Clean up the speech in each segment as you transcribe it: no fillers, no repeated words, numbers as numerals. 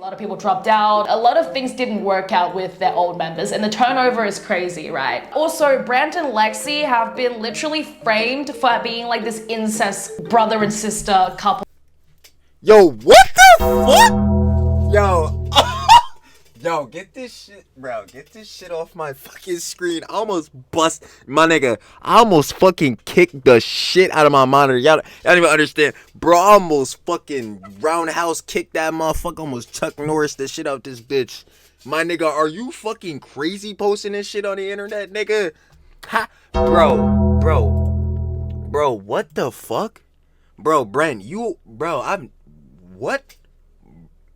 lot of people dropped out. A lot of things didn't work out with their old members, and the turnover is crazy, right? Also, Brent and Lexi have been literally framed for being like this incest brother and sister couple. Yo, what the fuck? Yo. Yo, get this shit, bro. Get this shit off my fucking screen. I almost bust, my nigga. I almost fucking kicked the shit out of my monitor. Y'all don't even understand. Bro, I almost fucking roundhouse kicked that motherfucker. Almost Chuck Norris the shit out this bitch. My nigga, are you fucking crazy posting this shit on the internet, nigga? Ha, bro, what the fuck? Bro, Brent, what?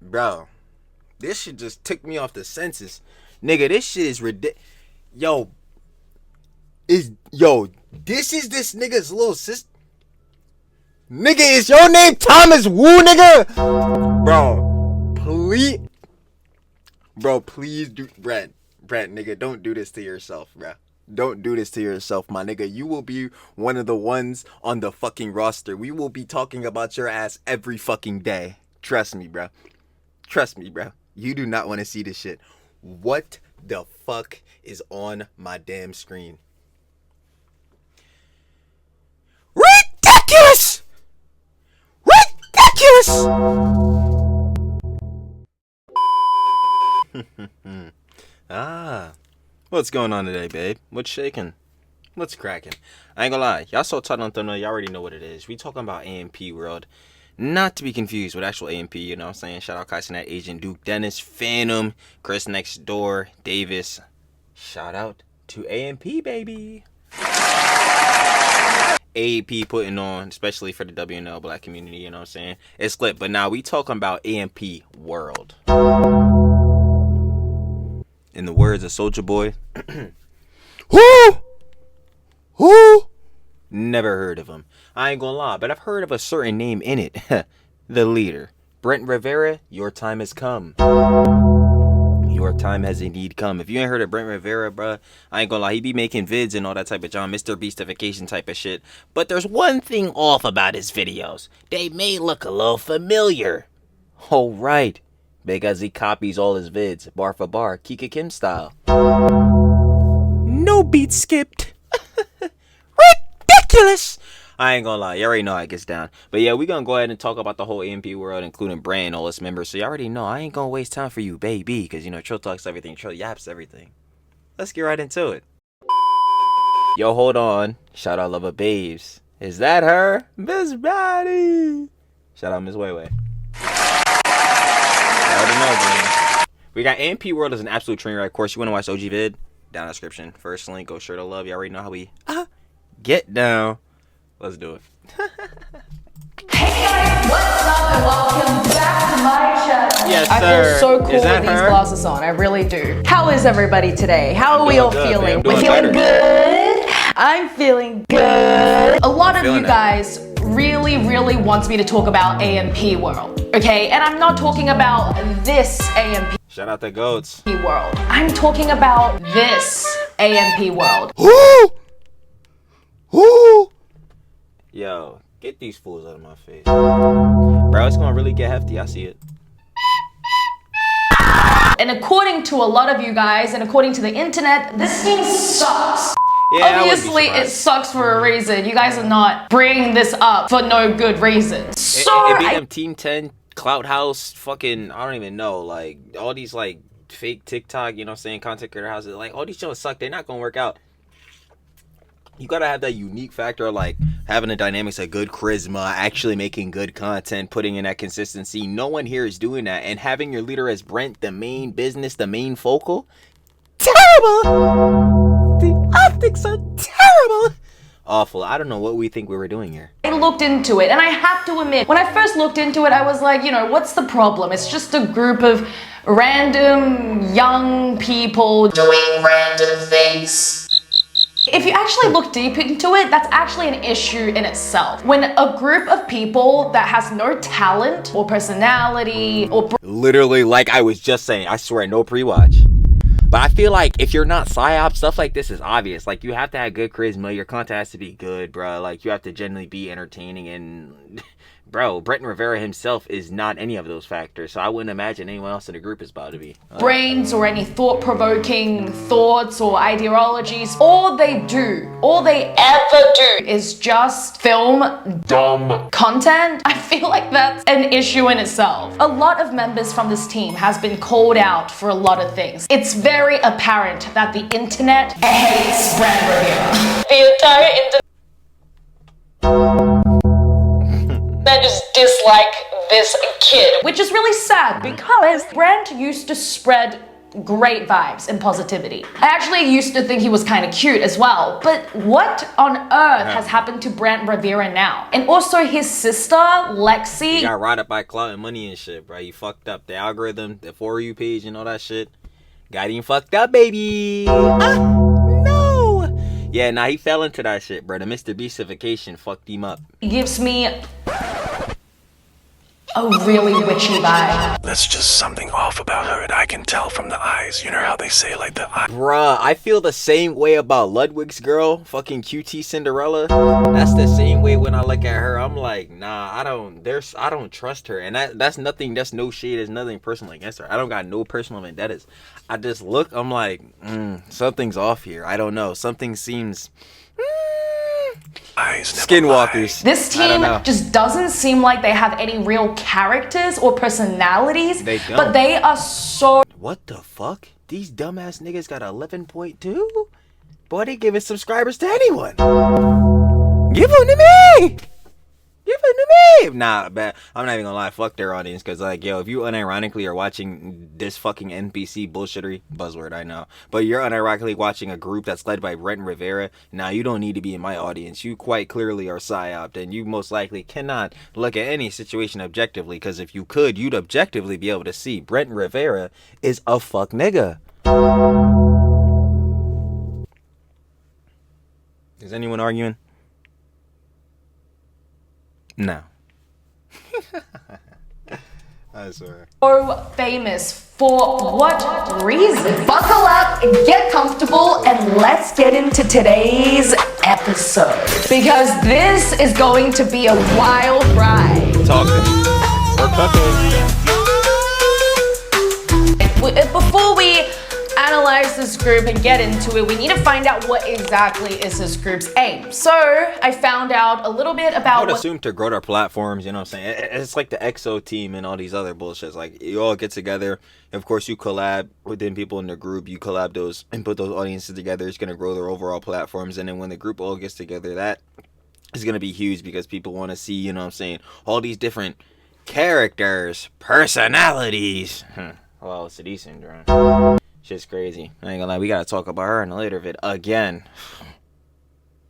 Bro. This shit just took me off the senses. Nigga, this shit is ridiculous. This is this nigga's little sister. Nigga, is your name Thomas Wu, nigga? Bro, please do. Brent, nigga, don't do this to yourself, bro. Don't do this to yourself, my nigga. You will be one of the ones on the fucking roster. We will be talking about your ass every fucking day. Trust me, bro. You do not want to see this shit. What the fuck is on my damn screen? Ridiculous! What's going on today, babe? What's shaking? What's cracking? I ain't gonna lie. Y'all so tight on thumbnail, y'all already know what it is. We talking about AMP world. Not to be confused with actual AMP, you know what I'm saying? Shout out Kaisenet, Agent Duke, Dennis, Phantom, Chris Next Door, Davis. Shout out to AMP, baby. AAP putting on, especially for the WNL black community, you know what I'm saying? It's lit, but now we talking about AMP world. In the words of Soulja Boy, who? Never heard of him. I ain't gonna lie, but I've heard of a certain name in it. The leader. Brent Rivera, your time has come. Your time has indeed come. If you ain't heard of Brent Rivera, bruh, I ain't gonna lie, he be making vids and all that type of John Mr. Beastification type of shit. But there's one thing off about his videos. They may look a little familiar. Oh, right. Because he copies all his vids, bar for bar, Kika Kim style. No beat skipped. Ridiculous! I ain't gonna lie, you already know how it gets down. But yeah, we gonna go ahead and talk about the whole AMP world, including Brent and all its members. So you already know I ain't gonna waste time for you, baby. Because, you know, Trill Talks everything, Trill Yaps everything. Let's get right into it. Yo, hold on. Shout out Lover Babes. Is that her? Miss Batty. Shout out Miss Way Way. I already know, man. We got AMP world as an absolute train wreck. Of course, you wanna watch OG vid? Down in the description. First link, go Shirt of Love. You already know how we get down. Let's do it. Hey guys, what's up and welcome back to my channel. Yes, I sir. feel so cool Is that with these her? glasses on, I really do. How is everybody today? How are we all good, feeling? man. We're feeling good? I'm feeling good. A lot of you guys really wants me to talk about AMP world, okay? And I'm not talking about this AMP Shout out the goats. world. I'm talking about this AMP world. Who? Yo, get these fools out of my face. Bro, it's gonna really get hefty. I see it. And according to a lot of you guys, and according to the internet, this team sucks. Yeah, obviously, it sucks for a reason. You guys are not bringing this up for no good reason. So it be them Team 10, Clout House, fucking, I don't even know, like, all these, like, fake TikTok, you know what I'm saying, content creator houses, like, all these shows suck. They're not gonna work out. You gotta have that unique factor of, like, having the dynamics of good charisma, actually making good content, putting in that consistency. No one here is doing that. And having your leader as Brent, the main business, the main focal, terrible! The optics are terrible! Awful. I don't know what we think we were doing here. I looked into it, and I have to admit, when I first looked into it, I was like, you know, what's the problem? It's just a group of random young people doing random things. If you actually look deep into it, that's actually an issue in itself. When a group of people that has no talent or personality or literally, like I was just saying, I swear, no pre-watch. But I feel like if you're not psyop, stuff like this is obvious. Like, you have to have good charisma. Your content has to be good, bro. Like, you have to genuinely be entertaining. And bro, Brent Rivera himself is not any of those factors, so I wouldn't imagine anyone else in the group is about to be. Brains or any thought-provoking thoughts or ideologies. All they ever do is just film dumb content. I feel like that's an issue in itself. A lot of members from this team has been called out for a lot of things. It's very apparent that the internet hates Brent Rivera. The entire internet just dislike this kid, which is really sad because Brent used to spread great vibes and positivity. I actually used to think he was kind of cute as well, but what on earth has happened to Brent Rivera now? And also his sister, Lexi. He got routed by clout and money and shit, bro. He fucked up the algorithm, the For You page and all that shit. Got him fucked up, baby. No. Yeah, nah, he fell into that shit, bro. The Mr. Beastification fucked him up. He gives me a really witchy vibe. There's just something off about her, and I can tell from the eyes. You know how they say, like, the eye. Bruh, I feel the same way about Ludwig's girl, fucking QT Cinderella. That's the same way when I look at her. I'm like, nah, I don't trust her. And that's nothing, that's no shade, there's nothing personal against her. I don't got no personal vendettas. I just look, I'm like, something's off here. I don't know. Something seems... Skinwalkers. This team just doesn't seem like they have any real characters or personalities. They don't. But they are so... What the fuck? These dumbass niggas got 11.2? Boy, they giving subscribers to anyone. Give them to me! Give them to me! Nah, but I'm not even gonna lie. Fuck their audience. Because, like, yo, if you unironically are watching this fucking NPC bullshittery, buzzword, I know. But you're unironically watching a group that's led by Brent Rivera. Now, you don't need to be in my audience. You quite clearly are psyoped. And you most likely cannot look at any situation objectively. Because if you could, you'd objectively be able to see Brent Rivera is a fuck nigga. Is anyone arguing? No. I swear. So famous for what reason? Buckle up, get comfortable, and let's get into today's episode. Because this is going to be a wild ride. Talk to me. We're cooking. Before we analyze this group and get into it, we need to find out what exactly is this group's aim. So I found out a little bit about I would assume to grow their platforms, you know what I'm saying? It's like the EXO team and all these other bullshits. Like, you all get together. Of course, you collab within people in the group. You collab those and put those audiences together. It's going to grow their overall platforms. And then when the group all gets together, that is going to be huge because people want to see, you know what I'm saying, all these different characters, personalities. Well, it's a decent syndrome. Shit's crazy. I ain't gonna lie, we gotta talk about her in a later vid again.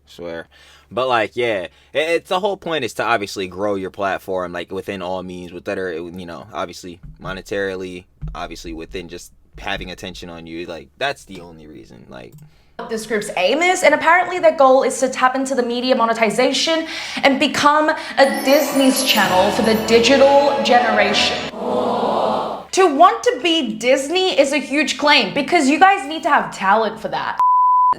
Swear. But like, yeah, it's the whole point is to obviously grow your platform, like within all means, with better, you know, obviously monetarily, obviously within just having attention on you. Like, that's the only reason. Like, what this group's aim is, and apparently their goal is to tap into the media monetization and become a Disney's channel for the digital generation. To want to be Disney is a huge claim because you guys need to have talent for that.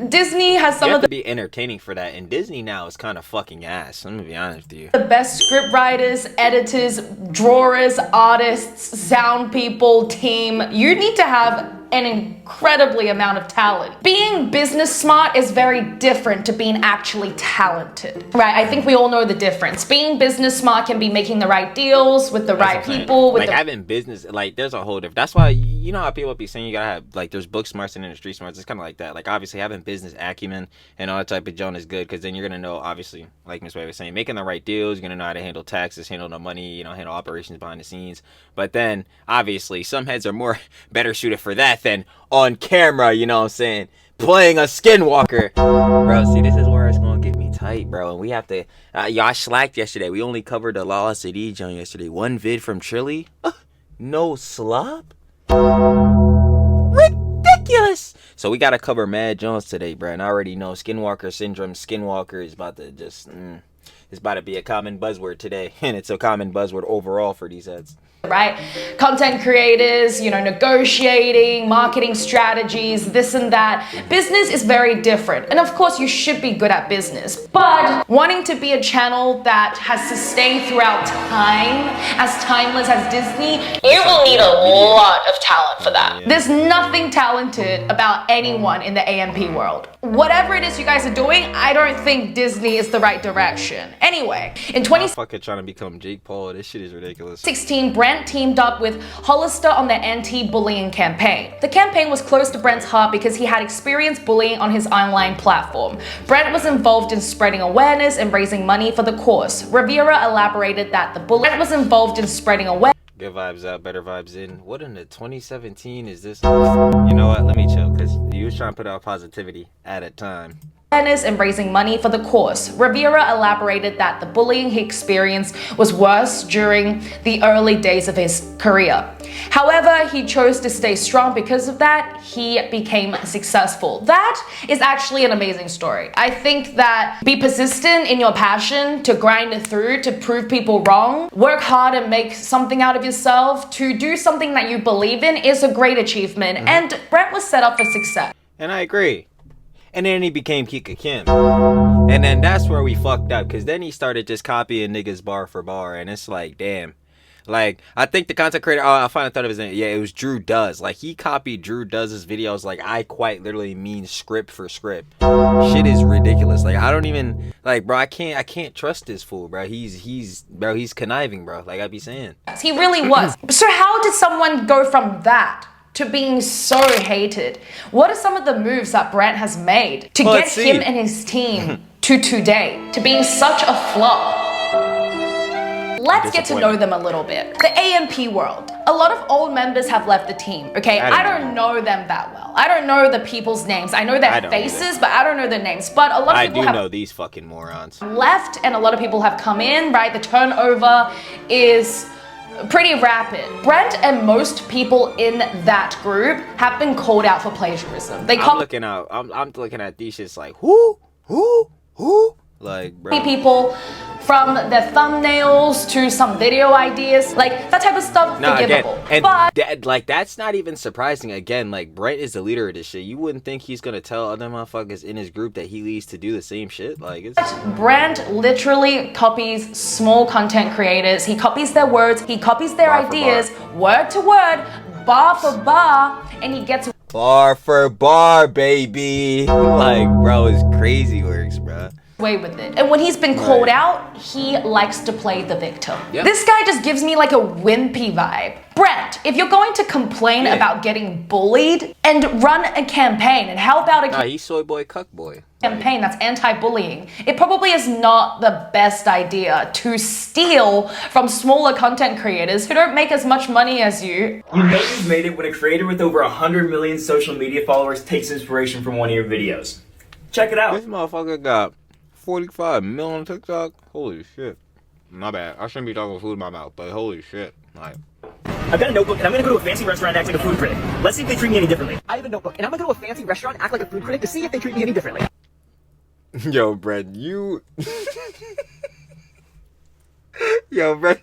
Disney has some you have of the to be entertaining for that, and Disney now is kind of fucking ass. I'm gonna be honest with you. The best script writers, editors, drawers, artists, sound people, team. You need to have an incredibly amount of talent. Being business smart is very different to being actually talented, right? I think we all know the difference. Being business smart can be making the right deals with the right people. With like having business, like there's a whole different. That's why you know how people be saying you gotta have like there's book smarts and industry smarts. It's kind of like that. Like obviously having business acumen and all that type of junk is good because then you're gonna know obviously like Miss Way was saying making the right deals. You're gonna know how to handle taxes, handle the money, you know, handle operations behind the scenes. But then obviously some heads are more better suited for that than on camera, you know what I'm saying, playing a skinwalker. Bro, see, this is where it's gonna get me tight, bro. And we have to y'all slacked yesterday. We only covered the Law City joint yesterday. One vid from Trilly. No slop. Ridiculous. So we gotta cover Mad Jones today, bro. And I already know Skinwalker syndrome. Skinwalker is about to just it's about to be a common buzzword today. And it's a common buzzword overall for these heads. right? Content creators, you know, negotiating, marketing strategies, this and that. Business is very different. And of course, you should be good at business. But wanting to be a channel that has sustained throughout time, as timeless as Disney, you will need a lot of talent for that. There's nothing talented about anyone in the AMP world. Whatever it is you guys are doing, I don't think Disney is the right direction. Anyway, in 2016, fucking trying to become Jake Paul. This shit is ridiculous. Brent teamed up with Hollister on their anti-bullying campaign. The campaign was close to Brent's heart because he had experienced bullying on his online platform. Brent was involved in spreading awareness and raising money for the cause. Rivera elaborated that the bully was involved in spreading awareness. Good vibes out, better vibes in. What in the 2017 is this? You know what? Let me chill, because you was trying to put out positivity at a time. And raising money for the cause. Rivera elaborated that the bullying he experienced was worse during the early days of his career. However, he chose to stay strong. Because of that, he became successful. That is actually an amazing story. I think that be persistent in your passion, to grind it through, to prove people wrong, work hard and make something out of yourself, to do something that you believe in is a great achievement. And Brent was set up for success. And I agree. And then he became Kika Kim. And then that's where we fucked up, because then he started just copying niggas bar for bar. And it's like, damn. Like, I think the content creator, I finally thought of his name. Yeah, it was Drew Does. Like, he copied Drew Does' videos. Like, I quite literally mean script for script. Shit is ridiculous. Like, I don't even, like, bro, I can't trust this fool, bro. He's conniving, bro. Like I be saying. He really was. So how did someone go from that to being so hated? What are some of the moves that Brent has made to get him and his team to today, to being such a flop? Let's get to know them a little bit. The AMP world. A lot of old members have left the team, okay? I don't know them that well. I don't know the people's names. I know their faces, but I don't know their names. But a lot of people I do know these fucking morons. Left, and a lot of people have come in, right? The turnover is pretty rapid. Brent and most people in that group have been called out for plagiarism. I'm looking at these shits like, who? Like, bro. People from their thumbnails to some video ideas, like that type of stuff, forgivable. Again, and like that's not even surprising. Again, like Brent is the leader of this shit. You wouldn't think he's gonna tell other motherfuckers in his group that he leads to do the same shit. Like, Brent literally copies small content creators. He copies their words. He copies their ideas, word to word, bar for bar, and he gets bar for bar, baby. Like, bro, it's crazy works, bro. Away with it. And when he's been called out, he likes to play the victim. This guy just gives me like a wimpy vibe. Brent, if you're going to complain about getting bullied and run a campaign and help out a he's soy boy, cuck boy. Campaign that's anti-bullying, it probably is not the best idea to steal from smaller content creators who don't make as much money as you. You know you've made it when a creator with over 100 million social media followers takes inspiration from one of your videos. Check it out. This motherfucker got 45 million on TikTok. Holy shit. My bad. I shouldn't be talking food in my mouth, but holy shit. Like, I've got a notebook and I'm gonna go to a fancy restaurant and act like a food critic. Let's see if they treat me any differently. I have a notebook and I'm gonna go to a fancy restaurant and act like a food critic to see if they treat me any differently. Yo, Brent, you... Yo, Brent.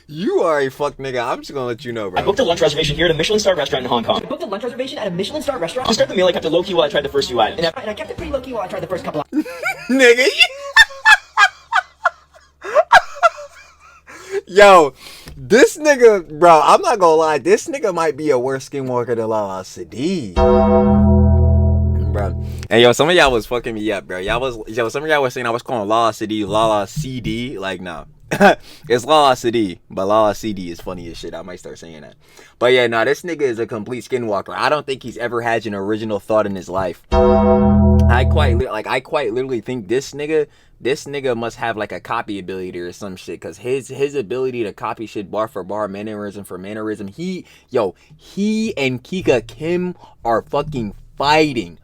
You are a fuck nigga. I'm just gonna let you know, bro. I booked a lunch reservation here at a Michelin-star restaurant in Hong Kong. I booked a lunch reservation at a Michelin-star restaurant. To start the meal, I kept it low-key while I tried the first few items. And I kept it pretty low-key while I tried the first couple items. Nigga. Yo, this nigga, bro, I'm not gonna lie. This nigga might be a worse skinwalker than Lala Sadi. Bro. And yo, some of y'all was fucking me up, bro. Some of y'all was saying I was calling Lala CD. Like, nah. It's Lala CD, but Lala CD is funny as shit. I might start saying that. But yeah, nah, this nigga is a complete skinwalker. I don't think he's ever had an original thought in his life. I quite literally think this nigga must have like a copy ability or some shit, cause his ability to copy shit bar for bar, mannerism for mannerism. He and Kika Kim are fucking fighting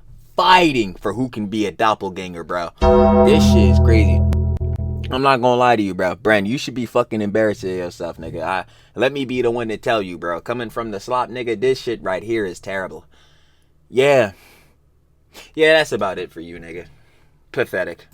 for who can be a doppelganger, bro. This shit is crazy. I'm not gonna lie to you, bro. Brent, you should be fucking embarrassed of yourself, nigga. Let me be the one to tell you, bro. Coming from the slop, nigga, this shit right here is terrible. Yeah, that's about it for you, nigga. Pathetic.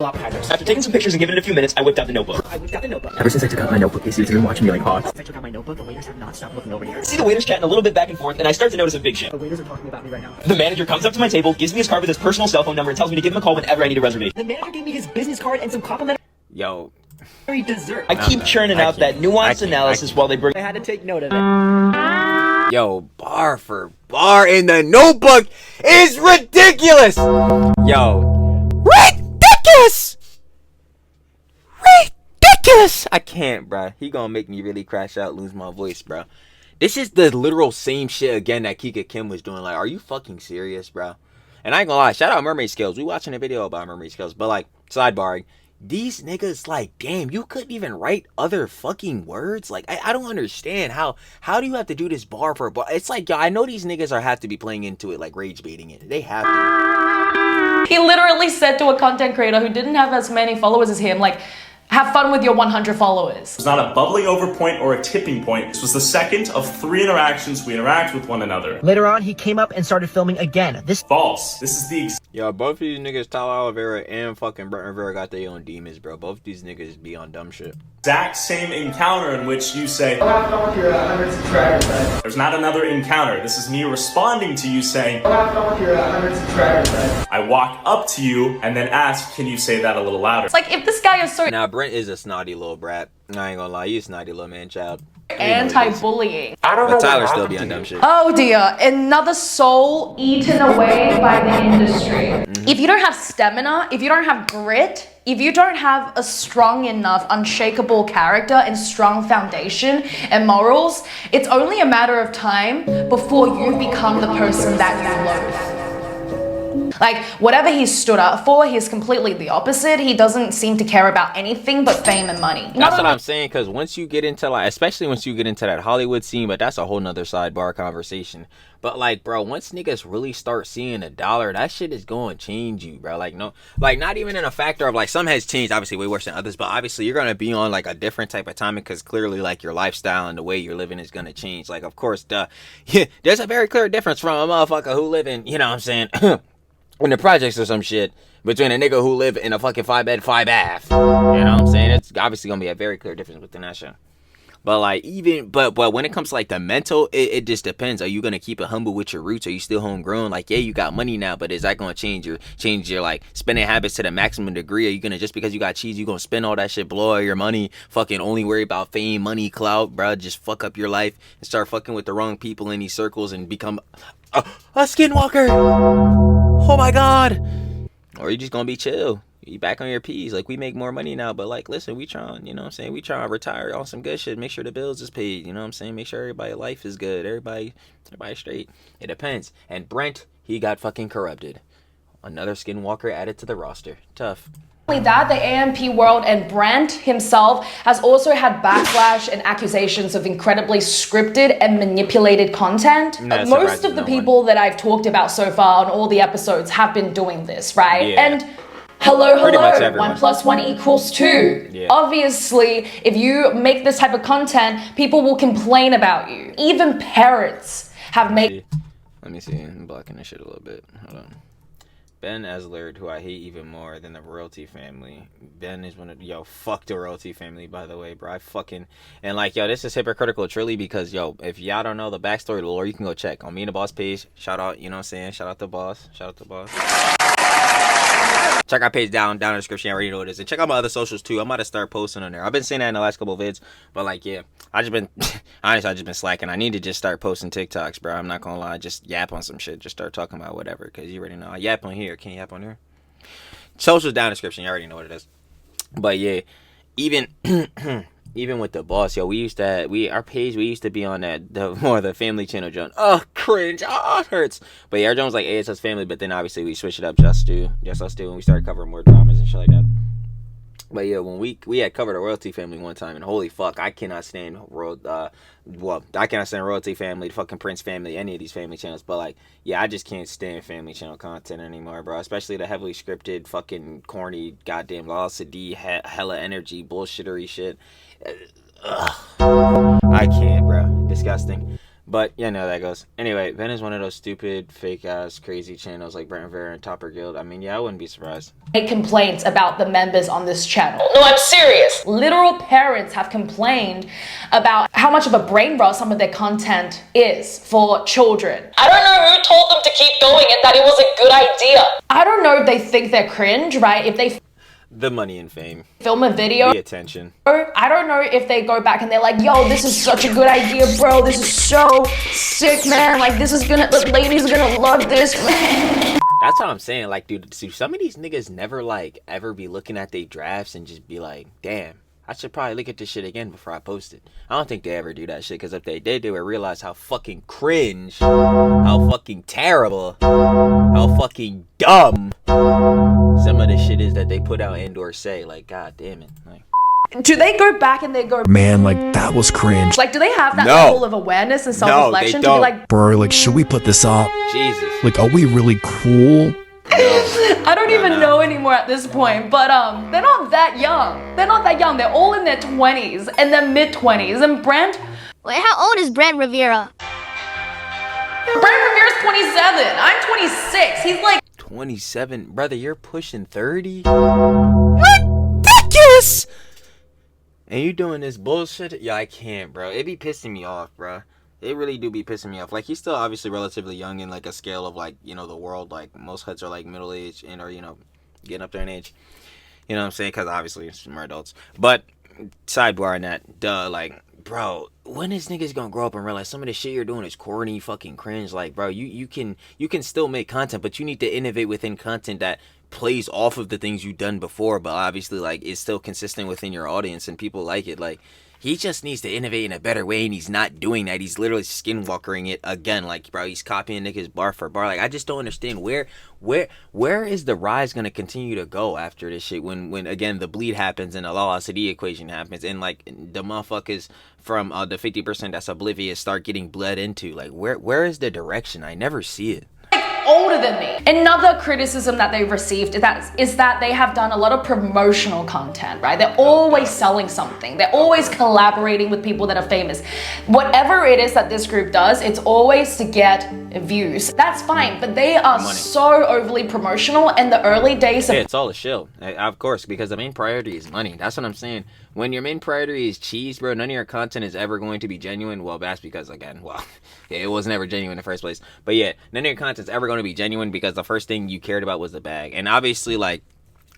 After taking some pictures and giving it a few minutes, I whipped out the notebook. Ever since I took out my notebook, these dudes have been watching me like hawks. Since I took out my notebook, the waiters have not stopped looking over here. See the waiters chatting a little bit back and forth, and I start to notice a big shift. The waiters are talking about me right now. The manager comes up to my table, gives me his card with his personal cell phone number, and tells me to give him a call whenever I need a reservation. The manager gave me his business card and some complimentary dessert. I keep churning out that nuanced analysis while they bring. I had to take note of it. Yo, bar for bar in the notebook is ridiculous. Yo, ridiculous. Ridiculous. I can't, bro. He gonna make me really crash out, lose my voice, bro. This is the literal same shit again that Kika Kim was doing. Like, are you fucking serious, bro? And I ain't gonna lie, shout out Mermaid Skills. We watching a video about Mermaid Skills, but like, sidebarring. These niggas, like, damn, you couldn't even write other fucking words? Like, I don't understand. How do you have to do this bar for a bar? It's like, yo, I know these niggas have to be playing into it, like, rage baiting it. They have to. He literally said to a content creator who didn't have as many followers as him, like, have fun with your 100 followers. It's not a bubbling over point or a tipping point. This was the second of 3 interactions we interact with one another. Later on, he came up and started filming again. This False. This is the Yo, both of these niggas, Tyler Rivera and fucking Brent Rivera, got their own demons, bro. Both of these niggas be on dumb shit. exact same encounter in which you say, Have fun with your 100 subscribers, right? there's not another encounter. This is me responding to you saying, Have fun with your 100 subscribers, right? I walk up to you and then ask, can you say that a little louder? It's like, if this guy is so Now, Brent is a snotty little brat. I ain't gonna lie, you a snotty little man child. anti-bullying. But Tyler still be on dumb shit. Oh dear, another soul eaten away by the industry. If you don't have stamina, if you don't have grit, if you don't have a strong enough, unshakable character and strong foundation and morals, it's only a matter of time before you become the person that you loathe. Like, whatever he's stood up for, he's completely the opposite. He doesn't seem to care about anything but fame and money. That's what I'm saying, because once you get into, like, especially once you get into that Hollywood scene, but that's a whole nother sidebar conversation. But, like, bro, once niggas really start seeing a dollar, that shit is going to change you, bro. Like, no, like, not even in a factor of, like, some has changed, obviously, way worse than others, but obviously you're going to be on, like, a different type of timing, because clearly, like, your lifestyle and the way you're living is going to change. Like, of course, there's a very clear difference from a motherfucker who live in, you know what I'm saying, in the projects or some shit, between a nigga who live in a fucking 5-bed, 5-bath. You know what I'm saying? It's obviously gonna be a very clear difference within that shit. But like, but when it comes to like the mental, it just depends. Are you gonna keep it humble with your roots? Are you still homegrown? Like, yeah, you got money now, but is that gonna change your like spending habits to the maximum degree? Are you gonna, just because you got cheese, you gonna spend all that shit, blow all your money, fucking only worry about fame, money, clout, bro? Just fuck up your life and start fucking with the wrong people in these circles and become a skinwalker. Oh my god. Or you just gonna be chill. You back on your P's. Like, we make more money now, but like, listen, we trying, you know what I'm saying? We trying to retire on some good shit. Make sure the bills is paid, you know what I'm saying? Make sure everybody's life is good. Everybody straight. It depends. And Brent, he got fucking corrupted. Another skinwalker added to the roster. Tough. That, the AMP world and Brent himself has also had backlash and accusations of incredibly scripted and manipulated content. That Most of the no people one. that I've talked about so far on all the episodes have been doing this, right? Yeah. And hello, Pretty much everyone. 1 + 1 = 2. Yeah. Obviously, if you make this type of content, people will complain about you. Even parents have made... Let me see. I'm blocking this shit a little bit. Hold on. Ben Eslard, who I hate even more than the royalty family. Ben is one of, fuck the royalty family, by the way, bro. I fucking, and like, this is hypocritical, truly, because, if y'all don't know the backstory of the lore, you can go check on Me and the Boss page. Shout out, you know what I'm saying? Shout out the boss. Shout out the boss. Check our page down in the description. I already know what it is. And check out my other socials too. I'm about to start posting on there. I've been saying that in the last couple of vids, but like, yeah, I just been slacking. I need to just start posting TikToks, bro. I'm not gonna lie. Just yap on some shit. Just start talking about whatever, because you already know. I yap on here. Can't yap on here. Socials down in the description. You already know what it is. But yeah, even even with the boss, our page, we used to be on that, the family channel, John. Oh, cringe. Oh, it hurts. But yeah, our John was like ASS family, but then obviously we switched it up just us two, and we started covering more dramas and shit like that. But yeah, when we had covered a royalty family one time, and holy fuck, I cannot stand I cannot stand royalty family, the fucking Prince family, any of these family channels. But like, yeah, I just can't stand family channel content anymore, bro. Especially the heavily scripted, fucking corny, goddamn Lost D, hella energy, bullshittery shit. Ugh. I can't, bro. Disgusting. But yeah, no, that goes. Anyway, Ben is one of those stupid, fake-ass, crazy channels like Brent, Rivera, and Topper Guild. I mean, yeah, I wouldn't be surprised. Complaints about the members on this channel. No, I'm serious. Literal parents have complained about how much of a brain rot some of their content is for children. I don't know who told them to keep going and that it was a good idea. I don't know if they think they're cringe, right? If they the money and fame. Film a video. The attention. I don't know if they go back and they're like, yo, this is such a good idea, bro. This is so sick, man. Like, this is gonna, the ladies are gonna love this, man. That's what I'm saying. Like, dude, some of these niggas never, like, ever be looking at their drafts and just be like, damn, I should probably look at this shit again before I post it. I don't think they ever do that shit, because if they did, they would realize how fucking cringe, how fucking terrible, how fucking dumb some of the shit is that they put out and or say. Like, god damn it. Like, do they go back and they go, man, like, that was cringe. like, do they have that level of awareness and self-reflection to be like, bro, like, should we put this up? Jesus. Like, are we really cool? I don't even know anymore at this point, but they're not that young. They're not that young. They're all in their 20s and their mid-20s. And Brent... Wait, how old is Brent Rivera? Brent Rivera's 27. I'm 26. He's like... 27? Brother, you're pushing 30? Ridiculous! And you doing this bullshit? Yeah, I can't, bro. It be pissing me off, bro. It really do be pissing me off. Like, he's still obviously relatively young in, like, a scale of, like, you know, the world. Like, most huts are, like, middle-aged and, or, you know, getting up there in age. You know what I'm saying? Because, obviously, it's more adults. But, sidebar on that, duh, like, bro, when is niggas gonna grow up and realize some of the shit you're doing is corny, fucking cringe? Like, bro, you can still make content, but you need to innovate within content that plays off of the things you've done before, but obviously, like, is still consistent within your audience and people like it. Like, he just needs to innovate in a better way, and he's not doing that. He's literally skinwalkering it again. Like, bro, he's copying niggas bar for bar. Like, I just don't understand where is the rise gonna continue to go after this shit when again the bleed happens and the velocity equation happens and like the motherfuckers from the 50% that's oblivious start getting bled into. Like, where is the direction? I never see it. Older than me. Another criticism that they've received is that they have done a lot of promotional content, right? They're always selling something. They're always collaborating with people that are famous. Whatever it is that this group does, it's always to get views. That's fine, but they are so overly promotional in the early days of— Yeah, it's all a shill. Of course, because the main priority is money. That's what I'm saying. When your main priority is cheese, bro, none of your content is ever going to be genuine. Well, that's because, again, well, it was never genuine in the first place. But yeah, none of your content's ever going to be genuine because the first thing you cared about was the bag. And obviously, like,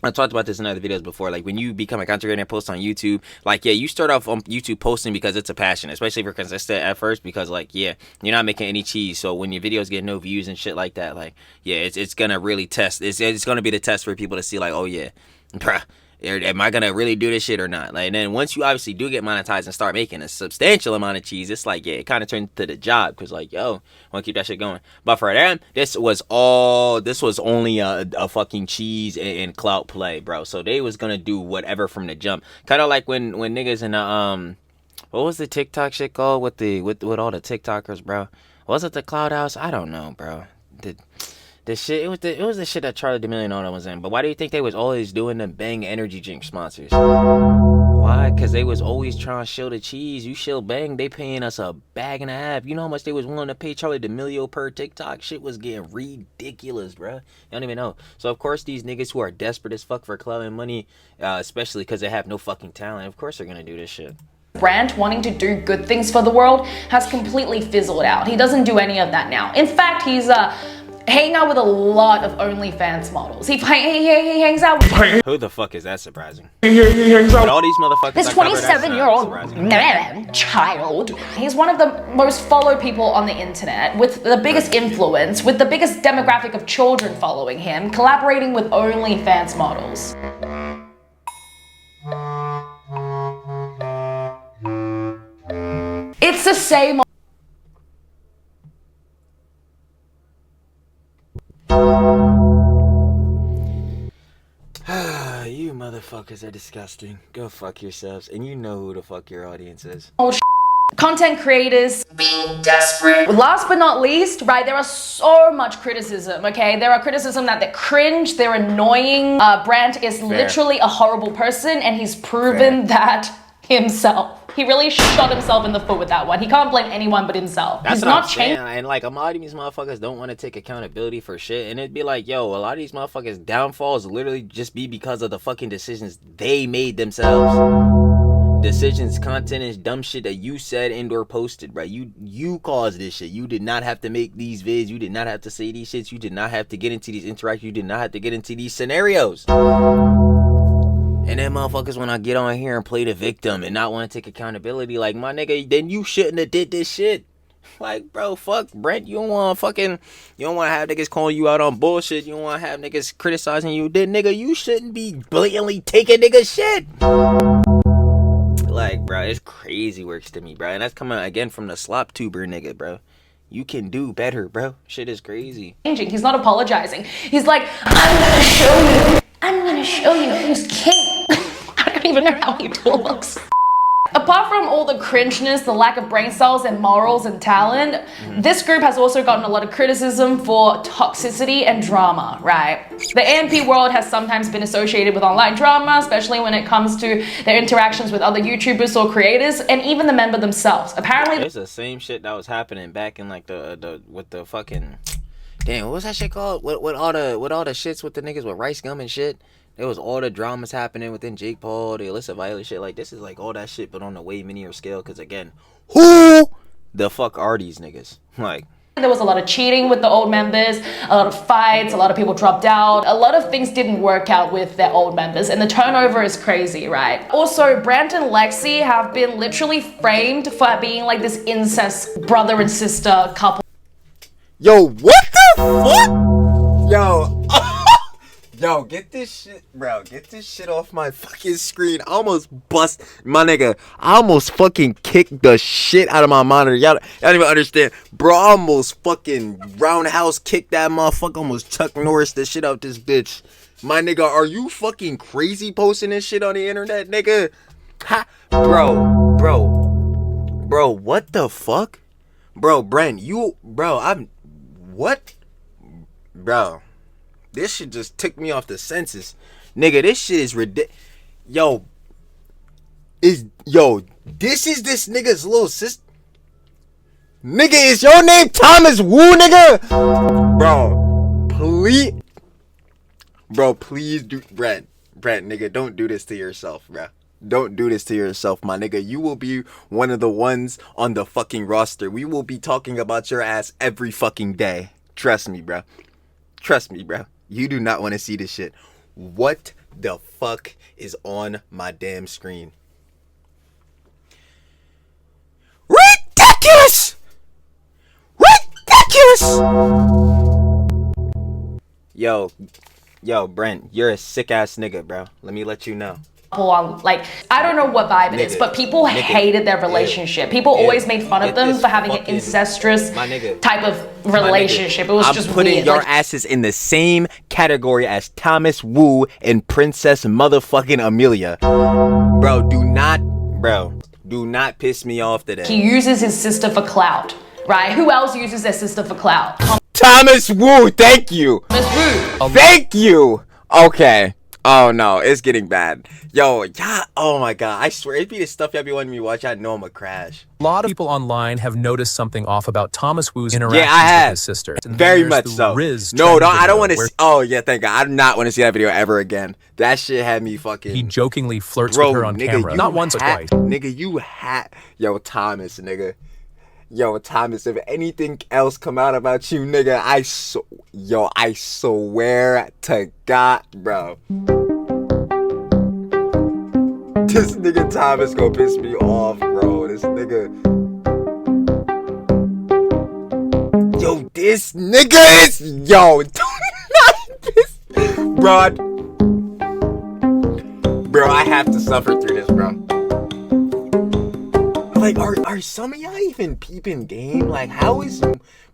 I talked about this in other videos before. Like, when you become a content creator and post on YouTube, like, yeah, you start off on YouTube posting because it's a passion, especially if you're consistent at first, because, like, yeah, you're not making any cheese. So when your videos get no views and shit like that, like, yeah, it's gonna really test. It's gonna be the test for people to see, like, oh yeah, bruh, am I gonna really do this shit or not? Like, and then once you obviously do get monetized and start making a substantial amount of cheese, it's like, yeah, it kind of turns to the job, because like, yo, want to keep that shit going. But for them, this was only a fucking cheese and clout play, bro. So they was gonna do whatever from the jump. Kind of like when niggas in the what was the TikTok shit called with all the TikTokers, bro? Was it the Cloud House? I don't know, bro. The shit, it was the shit that Charlie D'Amelio was in. But why do you think they was always doing them Bang energy drink sponsors? Why? Because they was always trying to shill the cheese. You shill Bang, they paying us $1.5 bags. You know how much they was willing to pay Charlie D'Amelio per TikTok? Shit was getting ridiculous, bruh. You don't even know. So of course these niggas who are desperate as fuck for clout and money, especially because they have no fucking talent, of course they're gonna do this shit. Brent wanting to do good things for the world has completely fizzled out. He doesn't do any of that now. In fact, he's hanging out with a lot of OnlyFans models. He hangs out with— Who the fuck is that surprising? He hangs out with all these motherfuckers. This 27-year-old child. He's one of the most followed people on the internet, with the biggest influence, with the biggest demographic of children following him, collaborating with OnlyFans models. It's the same. You motherfuckers are disgusting. Go fuck yourselves, and you know who the fuck your audience is. Content creators being desperate. Last but not least, right, there are so much criticism, okay? There are criticism that they're cringe, they're annoying. Brent is literally a horrible person, and he's proven that himself. He really shot himself in the foot with that one. He can't blame anyone but himself. That's He's what not I'm saying. changed. And like a lot of these motherfuckers don't want to take accountability for shit. And it'd be like, yo, a lot of these motherfuckers' downfalls literally just be because of the fucking decisions they made themselves. Decisions, content, and dumb shit that you said and or posted, right? You caused this shit. You did not have to make these vids. You did not have to say these shits. You did not have to get into these interactions. You did not have to get into these scenarios. And then motherfuckers want to get on here and play the victim and not want to take accountability. Like, my nigga, then you shouldn't have did this shit. Like, bro, fuck Brent. You don't want to have niggas calling you out on bullshit. You don't want to have niggas criticizing you. Then, nigga, you shouldn't be blatantly taking niggas shit. Like, bro, it's crazy works to me, bro. And that's coming again from the slop tuber nigga, bro. You can do better, bro. Shit is crazy. He's not apologizing. He's like, I'm gonna show you who's king. I don't even know how he talks. Apart from all the cringeness, the lack of brain cells and morals and talent, this group has also gotten a lot of criticism for toxicity and drama, right? The AMP world has sometimes been associated with online drama, especially when it comes to their interactions with other YouTubers or creators, and even the member themselves. Apparently, it's the same shit that was happening back in like with the fucking, damn, what was that shit called? What all the shits with the niggas with Rice Gum and shit? There was all the dramas happening within Jake Paul, the Alyssa Violet shit. Like, this is like all that shit, but on a way minier scale. Because again, who the fuck are these niggas? Like, there was a lot of cheating with the old members, a lot of fights, a lot of people dropped out. A lot of things didn't work out with their old members, and the turnover is crazy, right? Also, Brent and Lexi have been literally framed for being like this incest brother and sister couple. yo, what the fuck? Yo. Yo, get this shit, bro. Get this shit off my fucking screen. I almost bust, my nigga. I almost fucking kicked the shit out of my monitor. Y'all don't even understand. Bro, I almost fucking roundhouse kicked that motherfucker. Almost Chuck Norris the shit out this bitch. My nigga, are you fucking crazy posting this shit on the internet, nigga? Ha, bro, what the fuck? Bro, Brent, what? Bro. This shit just took me off the senses. Nigga, this shit is ridiculous. This is this nigga's little sister. Nigga, is your name Thomas Wu, nigga? Bro, please do, Brent, nigga, don't do this to yourself, bro. Don't do this to yourself, my nigga. You will be one of the ones on the fucking roster. We will be talking about your ass every fucking day. Trust me, bro. You do not want to see this shit. What the fuck is on my damn screen? Ridiculous! Yo, Brent, you're a sick ass nigga, bro. Let me let you know. On, like, I don't know what vibe it is, but people hated their relationship. People always made fun of them for having an incestuous type of relationship. It was just putting weird. your asses in the same category as Thomas Wu and Princess motherfucking Amelia. Bro, do not piss me off today. He uses his sister for clout, right? Who else uses their sister for clout? Thomas Wu, thank you. Thomas Wu. Thank you. Okay. Oh no, it's getting bad. Yo, yeah, oh my god, I swear, it'd be the stuff y'all be wanting me to watch, I know I'ma crash. A lot of people online have noticed something off about Thomas Wu's interactions with his sister. Very much so. No, I don't want to see, oh yeah, thank god, I do not want to see that video ever again. That shit had me fucking... He jokingly flirts with her on camera. Not once, but twice. Nigga, yo, Thomas, nigga. Yo, Thomas, if anything else come out about you, nigga, I swear to God, bro. This nigga Thomas gonna piss me off, bro. This nigga. Yo, this nigga is... Yo, do not piss... Bro, I have to suffer through this, bro. Like, are some of y'all even peeping game? Like, how is...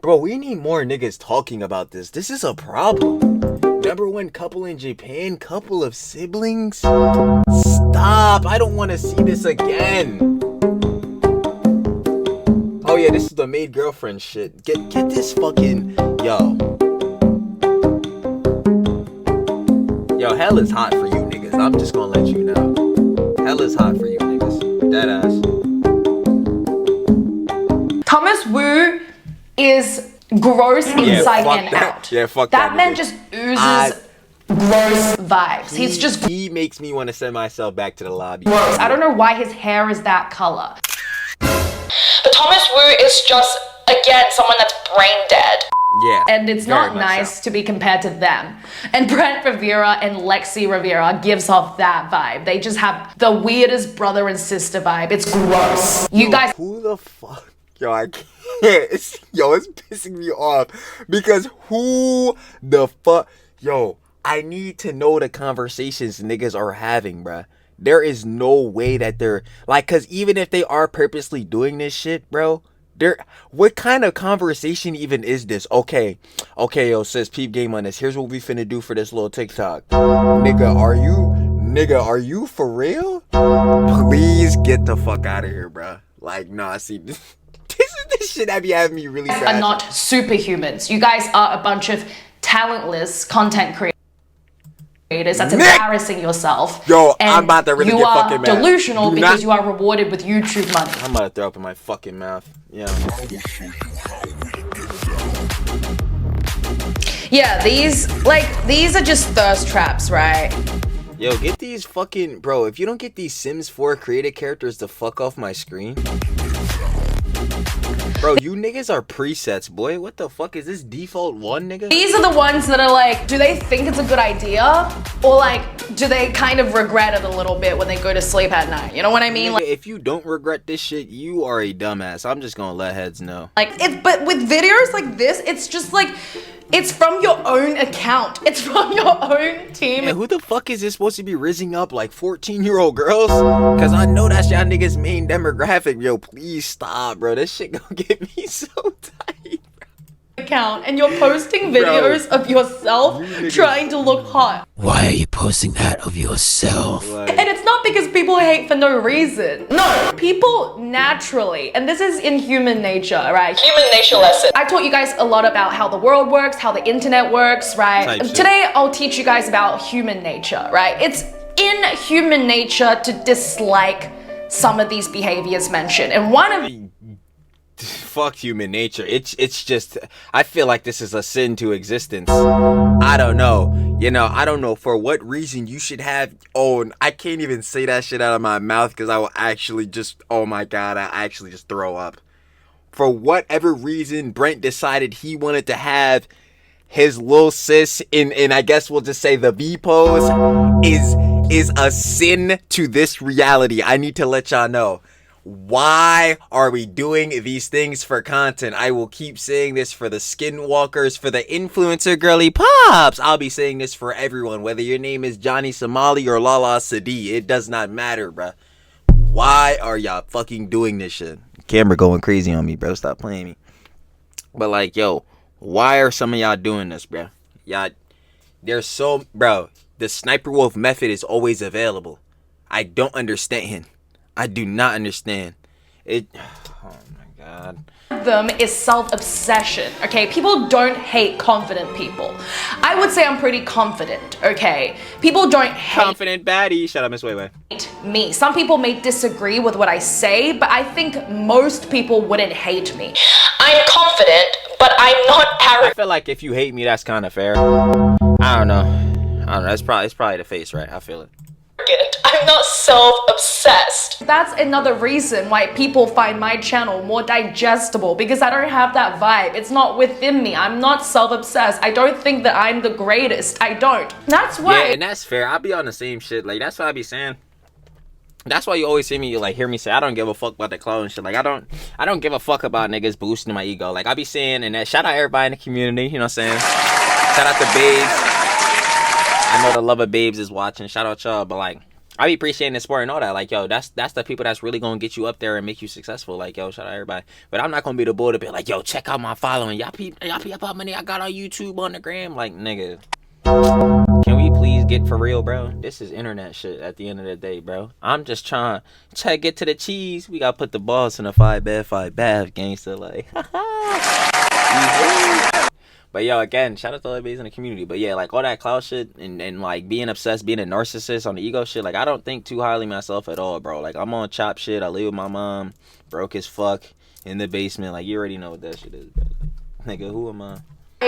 Bro, we need more niggas talking about this. This is a problem. #1 couple in Japan, couple of siblings. Stop, I don't want to see this again. Oh yeah, this is the maid girlfriend shit. Get this fucking... Yo, hell is hot for you niggas. I'm just gonna let you know. Hell is hot for you niggas. Deadass. Thomas Wu is gross inside and out. Yeah, fuck that. That man nigga. just oozes gross vibes. He's just He makes me want to send myself back to the lobby. gross. I don't know why his hair is that color. But Thomas Wu is just, again, someone that's brain dead. Yeah. And it's not nice to be compared to them. And Brent Rivera and Lexi Rivera gives off that vibe. They just have the weirdest brother and sister vibe. It's gross. You guys. Who the fuck? Yo, I can't. It's pissing me off. Because who the fuck? Yo, I need to know the conversations niggas are having, bruh. There is no way that they're like, cause even if they are purposely doing this shit, bro, what kind of conversation even is this? Okay, yo, sis, peep game on this. Here's what we finna do for this little TikTok. Nigga, are you for real? Please get the fuck out of here, bro. Like, nah, see, this is the shit that be having me really sad. Are not superhumans. You guys are a bunch of talentless content creators. That's embarrassing yourself. Yo, I'm about to really get fucking mad. You are delusional because you are rewarded with YouTube money. I'm about to throw up in my fucking mouth. Yeah. Yeah, these are just thirst traps, right? Yo, get these fucking... Bro, if you don't get these Sims 4 created characters the fuck off my screen... Bro, you niggas are presets, boy. What the fuck is this default one, nigga? These are the ones that are like, do they think it's a good idea? Or like, do they kind of regret it a little bit when they go to sleep at night? You know what I mean? Nigga, Like, if you don't regret this shit, you are a dumbass. I'm just gonna let heads know. But with videos like this, it's just like, it's from your own account. It's from your own team. And who the fuck is this supposed to be rizzing up like 14-year-old girls? Cause I know that's y'all niggas main demographic. Yo, please stop, bro. This shit gonna get me so tight. Account, and you're posting videos of yourself trying to look hot. Why are you posting that of yourself? And it's not because people hate for no reason. No, people naturally, and this is in human nature, right? Human nature lesson. I taught you guys a lot about how the world works, how the internet works, right? Today, I'll teach you guys about human nature, right? It's in human nature to dislike some of these behaviors mentioned. And one of... Fuck human nature. It's just, I feel like this is a sin to existence. I don't know. You know, I don't know for what reason you should have, I can't even say that shit out of my mouth because I will actually just, oh my god, I actually just throw up. For whatever reason, Brent decided he wanted to have his little sis in I guess we'll just say the V pose is a sin to this reality. I need to let y'all know. Why are we doing these things for content? I will keep saying this for the skinwalkers, for the influencer girly pops. I'll be saying this for everyone, whether your name is Johnny Somali or Lala Sadi. It does not matter, bruh. Why are y'all fucking doing this shit? Camera going crazy on me, bro. Stop playing me. But like, yo, why are some of y'all doing this, bruh? Y'all, there's so, bro, the sniper wolf method is always available. I don't understand. I do not understand it. Oh my god. Them is self-obsession, okay? People don't hate confident people. I would say I'm pretty confident, okay? People don't hate confident baddie. Shut up, Miss Weiwei. Me. Some people may disagree with what I say, but I think most people wouldn't hate me. I'm confident, but I'm not arrogant. I feel like if you hate me, that's kind of fair. I don't know. It's probably the face, right? I feel it. I'm not self-obsessed. That's another reason why people find my channel more digestible, because I don't have that vibe. It's not within me. I'm not self-obsessed. I don't think that I'm the greatest. I don't. That's why. Yeah, and that's fair. I'll be on the same shit. Like, that's what I be saying. That's why you always hear me say I don't give a fuck about the clown and shit. Like, I don't give a fuck about niggas boosting my ego. Like, I be saying, and that shout out everybody in the community, you know what I'm saying? Shout out to Babes. I know the love of Babes is watching. Shout out y'all, but like, I be appreciating the sport and all that. Like, yo, that's the people that's really gonna get you up there and make you successful. Like, yo, shout out everybody. But I'm not gonna be the bull to be like, yo, check out my following. Y'all peep how many I got on YouTube, on the gram. Like, nigga, can we please get for real, bro? This is internet shit at the end of the day, bro. I'm just trying to get to the cheese. We gotta put the balls in a 5 bath gangster, like, But yo, again, shout out to all the in the community. But yeah, like all that clout shit and like being obsessed, being a narcissist on the ego shit, like I don't think too highly of myself at all, bro. Like I'm on chop shit. I live with my mom, broke as fuck, in the basement. Like you already know what that shit is, bro. Like, nigga, who am I?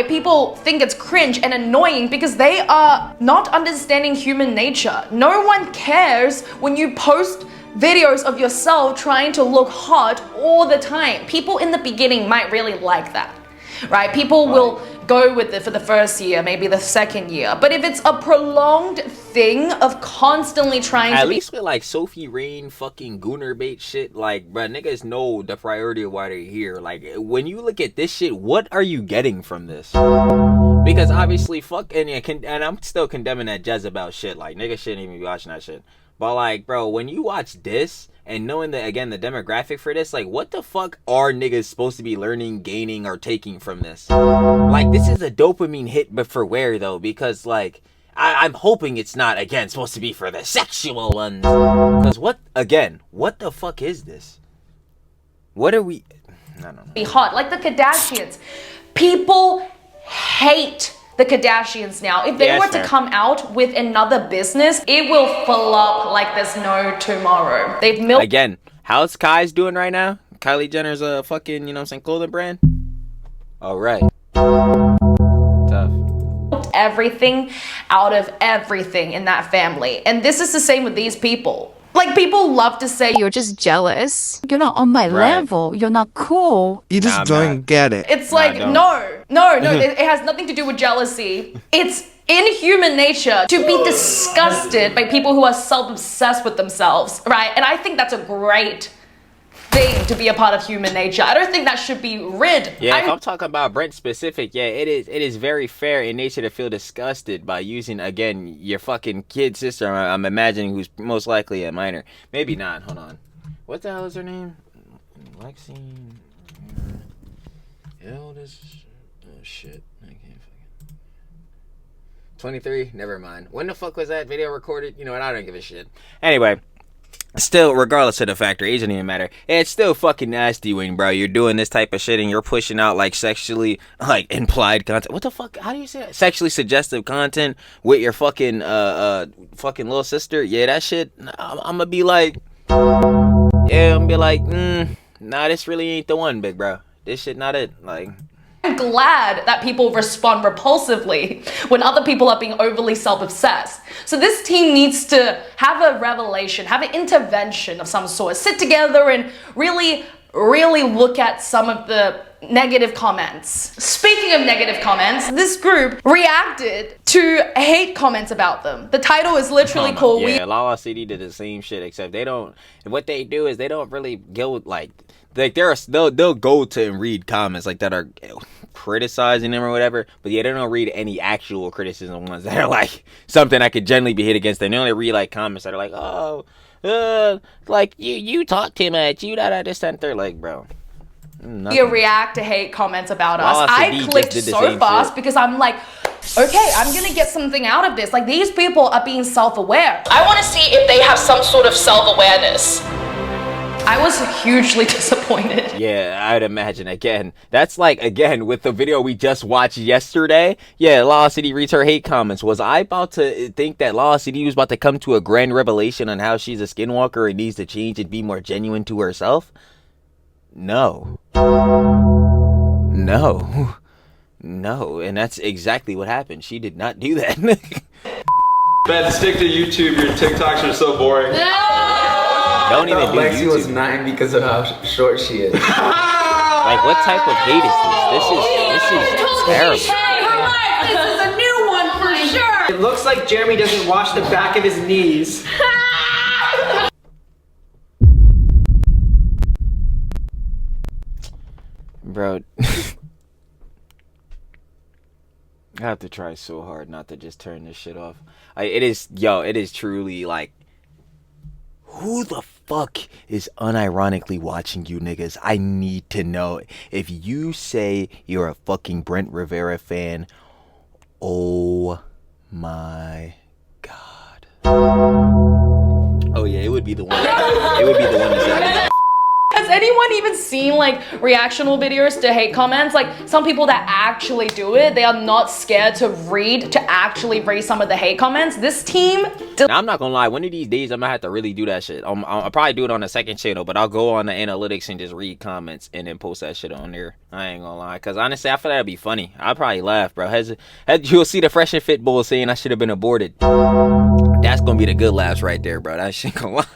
People think it's cringe and annoying because they are not understanding human nature. No one cares when you post videos of yourself trying to look hot all the time. People in the beginning might really like that, right? People will go with it for the first year, maybe the second year. But if it's a prolonged thing of constantly trying at to least with like Sophie Rain fucking gooner bait shit, like bruh, niggas know the priority of why they're here. Like when you look at this shit, what are you getting from this? Because obviously fuck and I'm still condemning that Jezebel shit. Like niggas shouldn't even be watching that shit. But like bro, when you watch this and knowing that again the demographic for this, like what the fuck are niggas supposed to be learning, gaining, or taking from this? Like this is a dopamine hit, but for where though? Because like I'm hoping it's not again supposed to be for the sexual ones. Because what the fuck is this? What are we? I don't know. be hot, like the Kardashians. People hate the Kardashians now. If they were to come out with another business, it will flop like there's no tomorrow. They've milked again. How's Kai's doing right now? Kylie Jenner's a fucking, you know what I'm saying, clothing brand. All right. Tough. everything out of everything in that family. And this is the same with these people. Like, people love to say, you're just jealous. You're not on my level. You're not cool. You just don't get it. It's like, no. It has nothing to do with jealousy. It's in human nature to be disgusted by people who are self-obsessed with themselves, right? And I think that's a great thing to be a part of human nature. I don't think that should be rid. Yeah, if I'm talking about Brent specific, yeah, it is very fair in nature to feel disgusted by using, again, your fucking kid sister, I'm imagining, who's most likely a minor. Maybe not, hold on. What the hell is her name? Lexine. Eldest. Oh shit. I can't fucking. 23? Never mind. When the fuck was that video recorded? You know what, I don't give a shit. Anyway. Still, regardless of the factor, age doesn't even matter. It's still fucking nasty when, bro, you're doing this type of shit and you're pushing out, like, sexually, like, implied content. What the fuck? How do you say that? Sexually suggestive content with your fucking, fucking little sister? Yeah, that shit, I'm gonna be like, nah, this really ain't the one, big bro. This shit not it, like. I'm glad that people respond repulsively when other people are being overly self-obsessed. So this team needs to have a revelation, have an intervention of some sort. Sit together and really look at some of the negative comments. Speaking of negative comments, this group reacted to hate comments about them. The title is literally called Lala City did the same shit, except they don't, what they do is they don't really go with, like they'll go to and read comments like that are criticizing them or whatever, but yeah, they don't read any actual criticism ones that are like something that could generally be hit against them. They only read like comments that are like, like you talk too much, you this and they're like, bro. You react to hate comments about us. I clicked so fast because I'm like, okay, I'm gonna get something out of this. Like, these people are being self-aware. I want to see if they have some sort of self-awareness. I was hugely disappointed. Yeah, I'd imagine. Again, that's like, again, with the video we just watched yesterday. Yeah, Law City reads her hate comments. Was I about to think that Law City was about to come to a grand revelation on how she's a skinwalker and needs to change and be more genuine to herself? No. And that's exactly what happened. She did not do that. Ben, stick to YouTube. Your TikToks are so boring. Don't even do Lexi YouTube. was 9 because of how short she is. Like, what type of hate is this? This is terrible. This is a new one for sure. It looks like Jeremy doesn't wash the back of his knees. Bro. I have to try so hard not to just turn this shit off. It is truly like, who the fuck is unironically watching you niggas? I need to know. If you say you're a fucking Brent Rivera fan, oh my god. Oh yeah, it would be the one. It would be the one to say. Has anyone even seen like reactional videos to hate comments? Like some people that actually do it, they are not scared to actually read some of the hate comments. This team. Now, I'm not gonna lie, one of these days I'm gonna have to really do that shit. I'll probably do it on the second channel, but I'll go on the analytics and just read comments and then post that shit on there. I ain't gonna lie, cause honestly I feel that'd be funny. I'll probably laugh, bro. You'll see the Fresh and Fit bull saying I should have been aborted. That's gonna be the good laughs right there, bro. That shit gonna lie.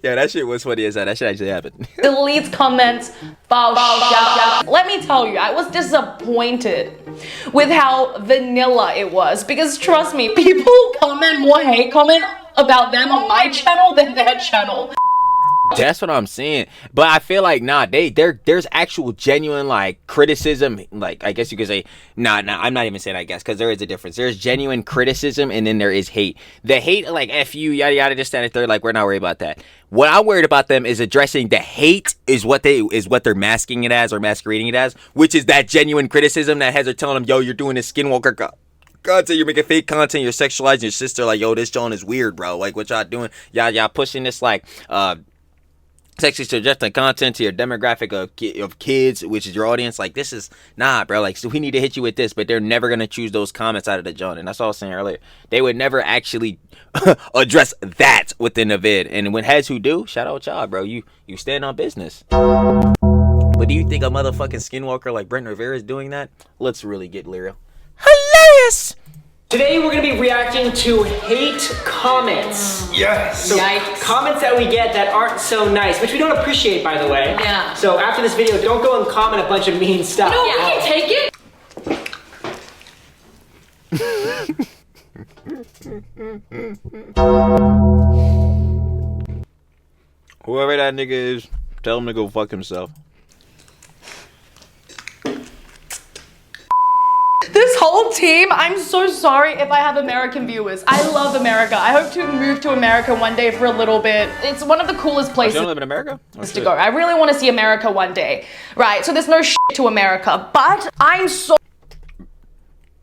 Yeah, that shit was funny as that. That shit actually happened. Deletes comments. Let me tell you, I was disappointed with how vanilla it was. Because trust me, people comment more hate comment about them on my channel than their channel. That's what I'm saying. But I feel like there's actual genuine like criticism. Like I guess you could say I'm not even saying I guess, because there is a difference. There's genuine criticism and then there is hate. The hate like F you, yada yada, this, that, and third, like we're not worried about that. What I'm worried about them is addressing the hate is what they're masking it as or masquerading it as, which is that genuine criticism that has her telling them, yo, you're doing this skinwalker content, you're making fake content, you're sexualizing your sister, like, yo, this John is weird, bro. Like what y'all doing? Y'all pushing this like sexually suggesting content to your demographic of kids, which is your audience. Like this is bro. Like so we need to hit you with this, but they're never gonna choose those comments out of the joint. And that's all I was saying earlier. They would never actually address that within the vid. And when heads who do, shout out y'all, bro. You stand on business. But do you think a motherfucking skinwalker like Brent Rivera is doing that? Let's really get lyrical. Hilarious. Today we're going to be reacting to hate comments. Yes. So comments that we get that aren't so nice, which we don't appreciate, by the way. Yeah. So after this video, don't go and comment a bunch of mean stuff. No, we can take it. Whoever that nigga is, tell him to go fuck himself. This whole team, I'm so sorry if I have American viewers. I love America. I hope to move to America one day for a little bit. It's one of the coolest places You don't live in America? to go. I really want to see America one day. Right, so there's no shit to America, but I'm so...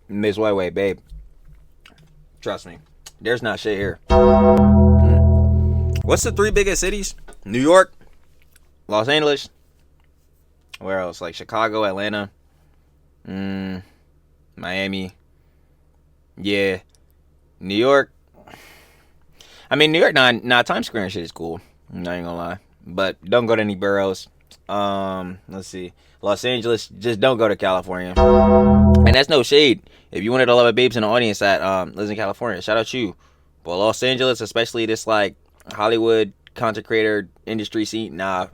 Miss Whiteway, babe. Trust me. There's not shit here. What's the 3 biggest cities? New York, Los Angeles. Where else? Like Chicago, Atlanta. Miami. Yeah. New York. I mean, New York, nah, Times Square and shit is cool. I'm not even gonna lie. But don't go to any boroughs. Let's see. Los Angeles, just don't go to California. And that's no shade. If you wanted a lot of babes in the audience that lives in California, shout out you. But Los Angeles, especially this like Hollywood content creator industry scene, nah.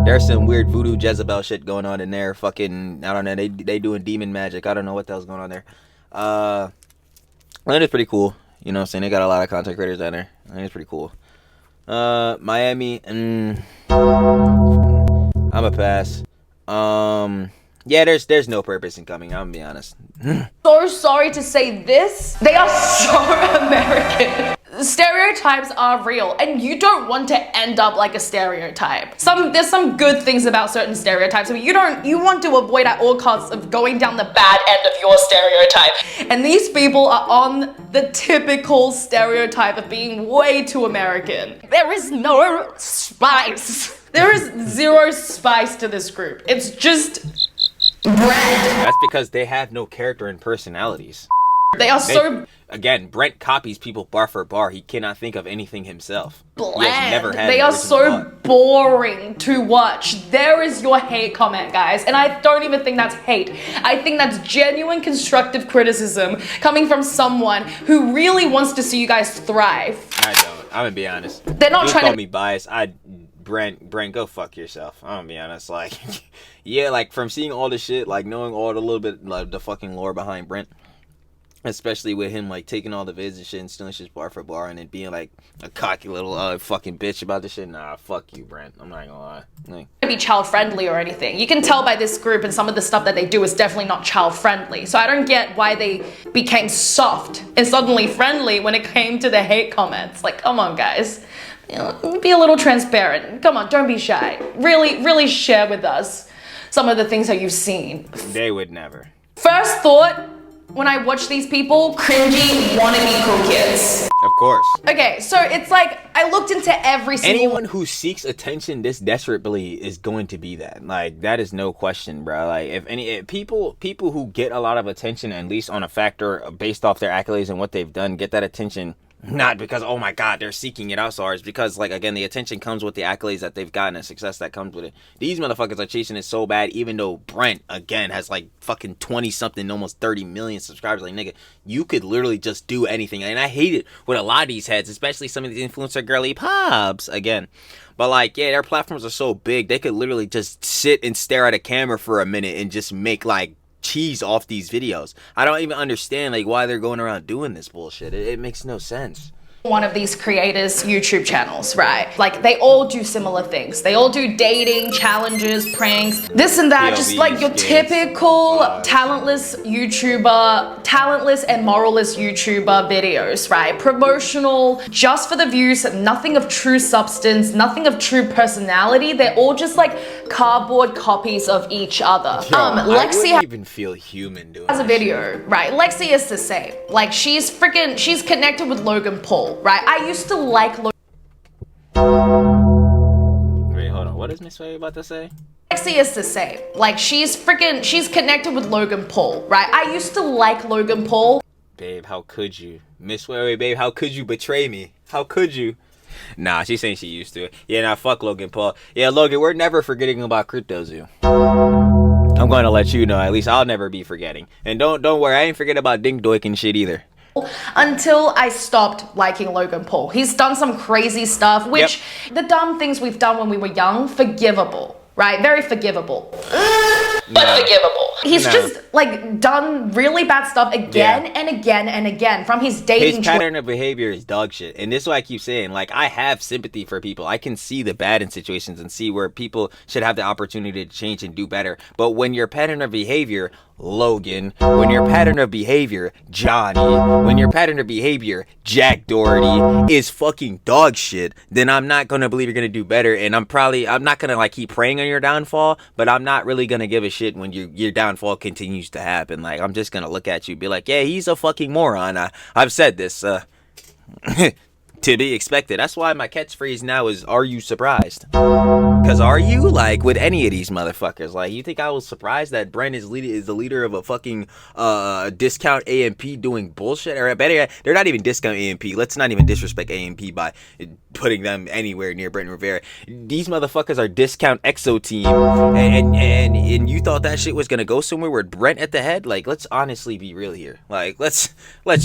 There's some weird voodoo Jezebel shit going on in there. Fucking, I don't know. They doing demon magic. I don't know what the hell's going on there. Atlanta's pretty cool. You know what I'm saying? They got a lot of content creators down there. I think it's pretty cool. Miami. I'm a pass. Yeah, there's no purpose in coming. I'm gonna be honest. So sorry to say this. They are so American. Stereotypes are real, and you don't want to end up like a stereotype. There's some good things about certain stereotypes, but you want to avoid at all costs of going down the bad end of your stereotype. And these people are on the typical stereotype of being way too American. There is no spice. There is zero spice to this group. It's just bread. That's because they have no character and personalities. Again, Brent copies people bar for bar. He cannot think of anything himself. Bland. He has never had they are so boring to watch. There is your hate comment, guys. And I don't even think that's hate. I think that's genuine constructive criticism coming from someone who really wants to see you guys thrive. I don't. I'm gonna be honest. They're not trying to call me biased. Brent, go fuck yourself. I'm gonna be honest. Like, yeah, like from seeing all the shit, like knowing all the little bit, like the fucking lore behind Brent. Especially with him like taking all the vids and shit and stealing shit bar for bar and then being like a cocky little fucking bitch about this shit. Nah, fuck you, Brent. I'm not gonna lie. Like, be child friendly or anything. You can tell by this group and some of the stuff that they do is definitely not child friendly. So I don't get why they became soft and suddenly friendly when it came to the hate comments. Like, come on, guys. You know, be a little transparent. Come on, don't be shy. Really share with us some of the things that you've seen. they would never. First thought, when I watch these people, cringy, wannabe cool kids. Of course. Okay, so it's like, I looked into every single... Anyone who seeks attention this desperately is going to be that. Like, that is no question, bro. Like, if people who get a lot of attention, at least on a factor based off their accolades and what they've done, get that attention... Not because, oh my god, they're seeking it out so hard. It's because, like, again, the attention comes with the accolades that they've gotten and success that comes with it. These motherfuckers are chasing it so bad, even though Brent, again, has, like, fucking 20-something, almost 30 million subscribers. Like, nigga, you could literally just do anything. And I hate it with a lot of these heads, especially some of these influencer girly pops, again. But, like, yeah, their platforms are so big, they could literally just sit and stare at a camera for a minute and just make, like, cheese off these videos. I don't even understand like why they're going around doing this bullshit. It makes no sense. One of these creators' YouTube channels, right? Like, they all do similar things. They all do dating, challenges, pranks, this and that. Just like your typical talentless YouTuber, talentless and moralless YouTuber videos, right? Promotional, just for the views, nothing of true substance, nothing of true personality. They're all just like cardboard copies of each other. I Lexi wouldn't even feel human doing has a video, right? Lexi is the same. Like, she's connected with Logan Paul. Right, I used to like Wait, hold on. What is Miss Way about to say? Lexi is the same. Like, she's connected with Logan Paul. Right, I used to like Logan Paul. Babe, how could you? Miss Way, babe, how could you betray me? How could you? Nah, she's saying she used to. Yeah, nah, fuck Logan Paul. Yeah, Logan, we're never forgetting about CryptoZoo. I'm going to let you know. At least I'll never be forgetting. And don't worry, I ain't forget about Dink Doik and shit either. Until I stopped liking Logan Paul. He's done some crazy stuff, which the dumb things we've done when we were young, forgivable, right? Very forgivable. But forgivable. He's just like done really bad stuff again and again and again from his dating. His pattern of behavior is dog shit. And this is why I keep saying, like, I have sympathy for people. I can see the bad in situations and see where people should have the opportunity to change and do better. But when your pattern of behavior, Logan, when your pattern of behavior, Johnny, when your pattern of behavior, Jack Doherty, is fucking dog shit, then I'm not gonna believe you're gonna do better. And I'm not gonna like keep praying on your downfall, but I'm not really gonna give a shit when your downfall continues to happen. Like, I'm just gonna look at you and be like, yeah, he's a fucking moron. I've said this to be expected. That's why my catchphrase now is, are you surprised? Because are you? Like, with any of these motherfuckers, like, you think I was surprised that Brent is the leader of a fucking discount AMP doing bullshit? Or better yet, they're not even discount AMP. Let's not even disrespect AMP by putting them anywhere near Brent Rivera. These motherfuckers are discount EXO team, and you thought that shit was gonna go somewhere with Brent at the head? Like, let's honestly be real here. Like, let's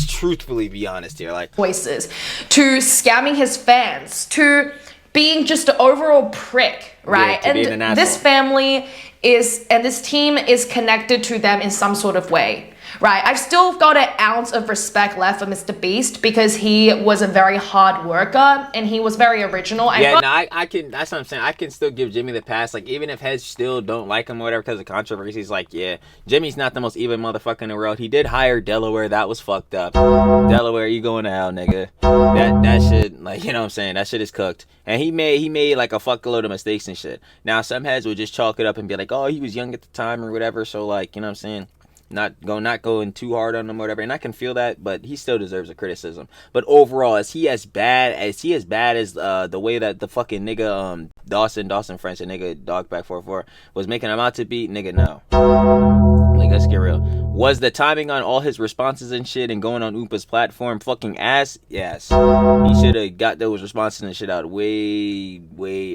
truthfully be honest here. Like, voices to scamming his fans to being just an overall prick, right? Yeah, and this family and this team is connected to them in some sort of way, right? I've still got an ounce of respect left for Mr. Beast because he was a very hard worker and he was very original. I can. That's what I'm saying. I can still give Jimmy the pass. Like, even if heads still don't like him or whatever because of controversies, like, yeah, Jimmy's not the most even motherfucker in the world. He did hire Delaware. That was fucked up. Delaware, you going to hell, nigga. That shit, like, you know what I'm saying? That shit is cooked. And he made like a fuckload of mistakes and shit. Now, some heads would just chalk it up and be like, oh, he was young at the time or whatever. So, like, you know what I'm saying? Not going too hard on him or whatever, and I can feel that, but he still deserves a criticism. But overall, is he as bad as the way that the fucking nigga Dawson French, a nigga Dogback44 was making him out to be? Nigga, no. Like, let's get real. Was the timing on all his responses and shit and going on Oompa's platform fucking ass? Yes. He should have got those responses and shit out way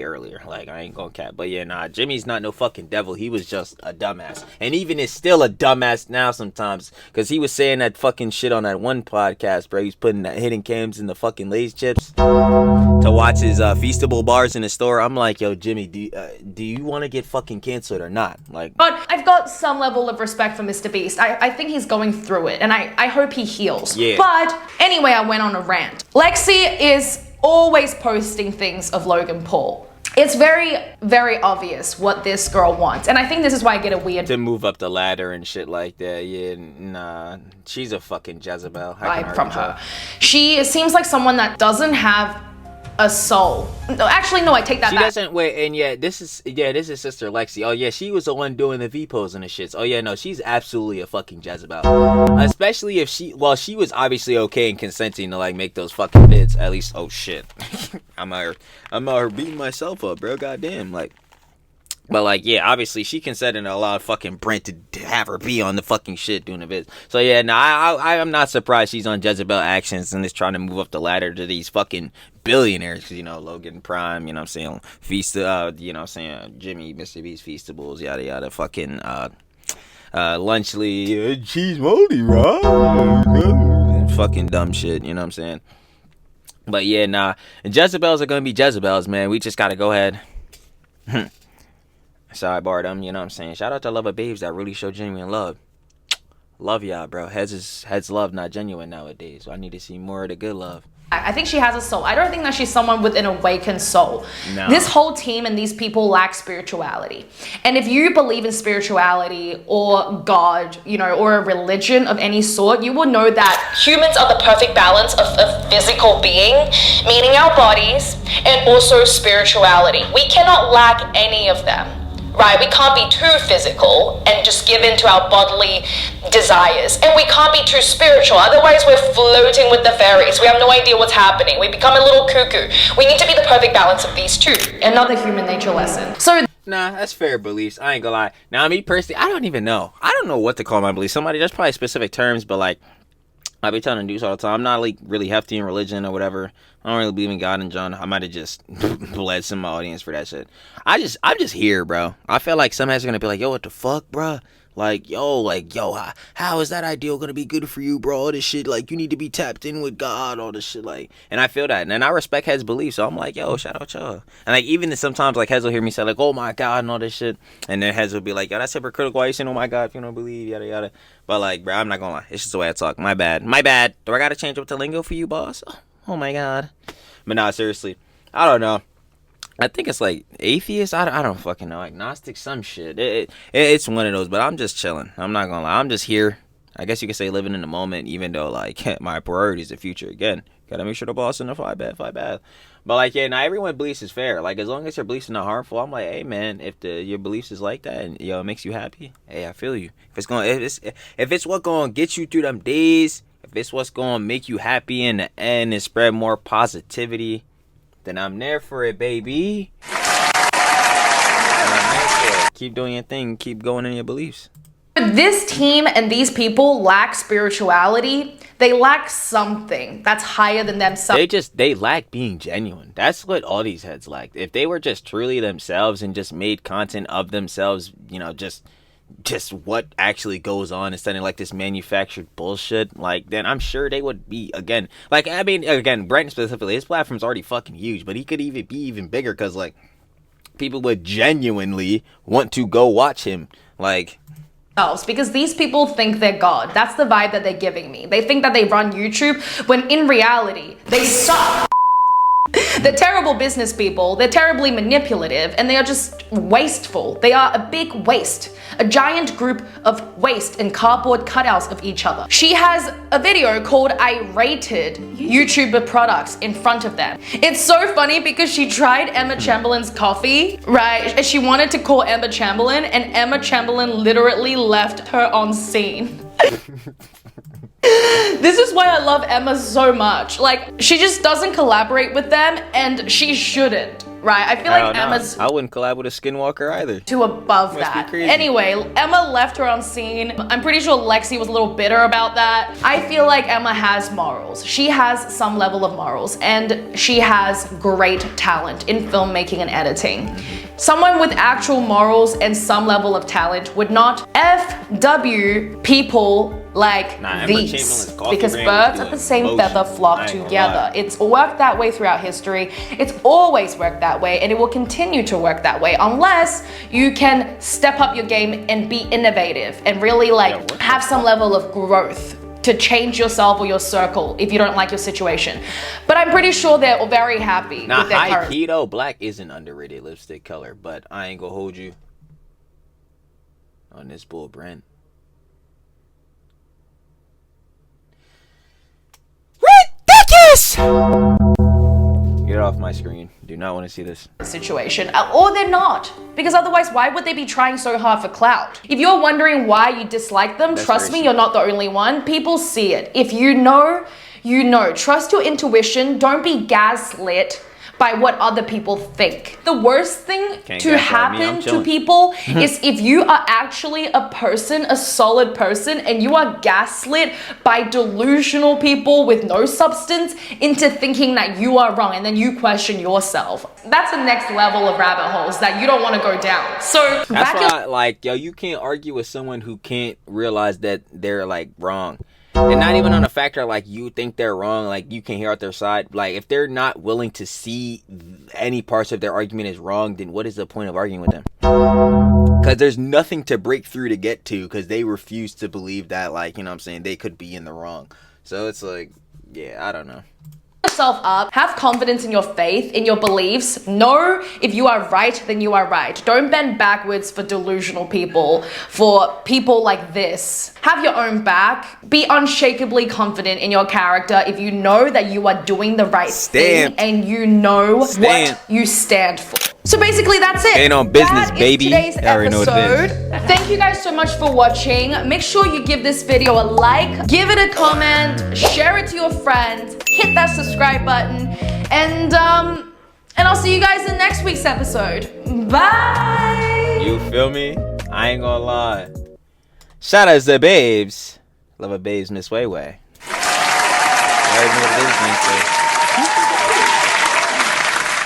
earlier. Like, I ain't gonna cap. But yeah, nah, Jimmy's not no fucking devil. He was just a dumbass. And even is still a dumbass now sometimes. Because he was saying that fucking shit on that one podcast, bro. He's putting that hidden cams in the fucking Lay's chips to watch his Feastable bars in the store. I'm like, yo, Jimmy, do you want to get fucking canceled or not? Like, but I've got some level of respect for Mr. Beast. I think he's going through it, and I hope he heals. Yeah. But anyway, I went on a rant. Lexi is always posting things of Logan Paul. It's very, very obvious what this girl wants, and I think this is why I get a weird to move up the ladder and shit like that. Yeah, nah, she's a fucking Jezebel. Vibe from her. She seems like someone that doesn't have a soul. No, actually, no, I take that she back. Doesn't wait, and this is Sister Lexi. Oh yeah, she was the one doing the V pose and the shits. Oh yeah, no, she's absolutely a fucking Jezebel. Especially if she was obviously okay and consenting to like make those fucking vids. At least, oh shit, I'm out here beating myself up, bro. Goddamn, like. But, like, yeah, obviously, she consented to allow fucking Brent to have her be on the fucking shit doing the vids. So, yeah, no, I'm not surprised she's on Jezebel Actions and is trying to move up the ladder to these fucking billionaires. Because, you know, Logan Prime, you know what I'm saying, you know what I'm saying, Jimmy, Mr. Beast, Feastables, yada, yada, fucking, Lunchly, cheese moldy, right? Fucking dumb shit, you know what I'm saying? But, yeah, nah, and Jezebels are going to be Jezebels, man. We just got to go ahead. Sidebar them, you know what I'm saying? Shout out to Lover Babes that really show genuine love. Love y'all, bro. Heads love, not genuine nowadays. So I need to see more of the good love. I think she has a soul. I don't think that she's someone with an awakened soul. No. This whole team and these people lack spirituality. And if you believe in spirituality or God, you know, or a religion of any sort, you will know that humans are the perfect balance of a physical being, meaning our bodies, and also spirituality. We cannot lack any of them. Right, we can't be too physical and just give in to our bodily desires, and we can't be too spiritual, otherwise we're floating with the fairies. We have no idea what's happening. We become a little cuckoo. We need to be the perfect balance of these two. Another human nature lesson. So nah, that's fair beliefs. I ain't gonna lie. Now, me personally, I don't even know. I don't know what to call my beliefs. There's probably specific terms, but like, I be telling dudes all the time, I'm not like really hefty in religion or whatever. I don't really believe in God and John. I might have just bled some of my audience for that shit. I'm just here, bro. I feel like some heads are gonna be like, yo, what the fuck, bro? Like, yo, how is that ideal gonna be good for you, bro? All this shit, like, you need to be tapped in with God, all this shit, like, and I feel that, and I respect heads' beliefs, so I'm like, yo, shout out y'all. And like, even sometimes, like, heads will hear me say, like, oh my God, and all this shit, and then heads will be like, yo, that's hypocritical. Why you saying, oh my God, if you don't believe, yada yada. But like, bro, I'm not gonna lie, it's just the way I talk. My bad. Do I gotta change up the lingo for you, boss? Oh my God. But nah, seriously, I don't know. I think it's like atheist. I don't fucking know. Agnostic, some shit. It's one of those. But I'm just chilling. I'm not gonna lie. I'm just here. I guess you could say living in the moment. Even though like my priority is the future. Again, gotta make sure the boss in the fly bad. But like, yeah, now everyone beliefs is fair. Like, as long as your beliefs are not harmful, I'm like, hey man, if your beliefs is like that and it makes you happy, hey, I feel you. If it's what gonna get you through them days, if it's what's gonna make you happy in the end and spread more positivity, then I'm there for it, baby. Keep doing your thing. Keep going in your beliefs. This team and these people lack spirituality. They lack something that's higher than themselves. They lack being genuine. That's what all these heads lack. If they were just truly themselves and just made content of themselves, you know, just what actually goes on instead of like this manufactured bullshit, like, then I'm sure they would be, again, like, I mean, again, Brent specifically, his platform's already fucking huge, but he could even be even bigger because like people would genuinely want to go watch him, like, because these people think they're God. That's the vibe that they're giving me. They think that they run YouTube when in reality they suck. They're terrible business people, they're terribly manipulative, and they are just wasteful. They are a big waste. A giant group of waste and cardboard cutouts of each other. She has a video called I Rated YouTuber Products in front of them. It's so funny because she tried Emma Chamberlain's coffee, right? And she wanted to call Emma Chamberlain, and Emma Chamberlain literally left her on scene. This is why I love Emma so much. Like, she just doesn't collaborate with them, and she shouldn't, right? I feel like Emma's... I wouldn't collab with a Skinwalker either. Too above that. Anyway, Emma left her on scene. I'm pretty sure Lexi was a little bitter about that. I feel like Emma has morals. She has some level of morals, and she has great talent in filmmaking and editing. Someone with actual morals and some level of talent would not FW people like these, because birds of the same feather flock together. It's worked that way throughout history. It's always worked that way, and it will continue to work that way unless you can step up your game and be innovative and really like have some level of growth to change yourself or your circle if you don't like your situation. But I'm pretty sure they're very happy with their current. Keto black is an underrated lipstick color, but I ain't gonna hold you on this bull, Brent. Ridiculous! Get off my screen. Do not want to see this. Situation, or they're not. Because otherwise, why would they be trying so hard for clout? If you're wondering why you dislike them, trust me, you're not the only one. People see it. If you know, you know. Trust your intuition. Don't be gaslit by what other people think. The worst thing to happen to people is if you are actually a person, a solid person, and you are gaslit by delusional people with no substance into thinking that you are wrong, and then you question yourself. That's the next level of rabbit holes that you don't want to go down. So that's why, like, yo, you can't argue with someone who can't realize that they're like wrong. And not even on a factor like you think they're wrong, like you can hear out their side. Like if they're not willing to see any parts of their argument is wrong, then what is the point of arguing with them? Because there's nothing to break through to get to, because they refuse to believe that, like, you know what I'm saying, they could be in the wrong. So it's like, yeah, I don't know. Yourself up, have confidence in your faith, in your beliefs. Know if you are right, then you are right. Don't bend backwards for delusional people, for people like this. Have your own back. Be unshakably confident in your character if you know that you are doing the right thing and you know what you stand for. So basically that's it. Staying on business, that baby. Today's episode. Thank you guys so much for watching. Make sure you give this video a like, give it a comment, share it to your friends, hit that subscribe button, and I'll see you guys in next week's episode. Bye. You feel me? I ain't gonna lie. Shout out to the babes. Love a babes, Miss Way Way.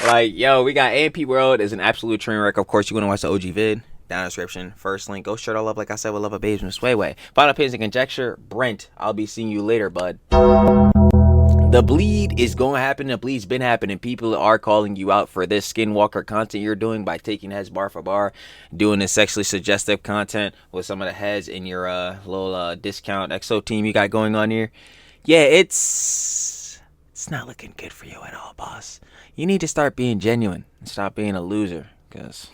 Like, yo, we got AMP World is an absolute train wreck. Of course, you want to watch the OG vid. Down in the description. First link. Go shirt all up, like I said, with Love a Babes, Miss Way Way. Final opinions and conjecture. Brent, I'll be seeing you later, bud. The bleed is going to happen. The bleed's been happening. People are calling you out for this skinwalker content you're doing by taking heads bar for bar, doing this sexually suggestive content with some of the heads in your little discount EXO team you got going on here. Yeah, it's not looking good for you at all, boss. You need to start being genuine and stop being a loser, because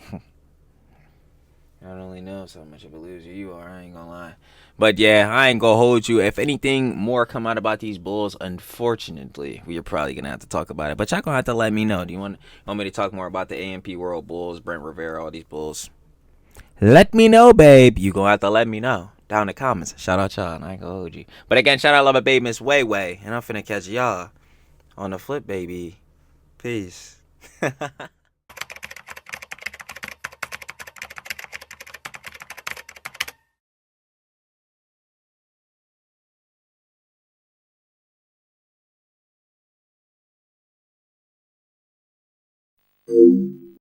God only knows how much of a loser you are. I ain't gonna lie. But yeah, I ain't gonna hold you. If anything more come out about these bulls, unfortunately, we're probably gonna have to talk about it. But y'all gonna have to let me know. Do you want me to talk more about the AMP World Bulls, Brent Rivera, all these bulls? Let me know, babe. You gonna have to let me know down in the comments. Shout out y'all, and I ain't gonna hold you. But again, shout out Love a Babe, Miss Way Way, and I'm finna catch y'all on the flip, baby. Peace. Thank you.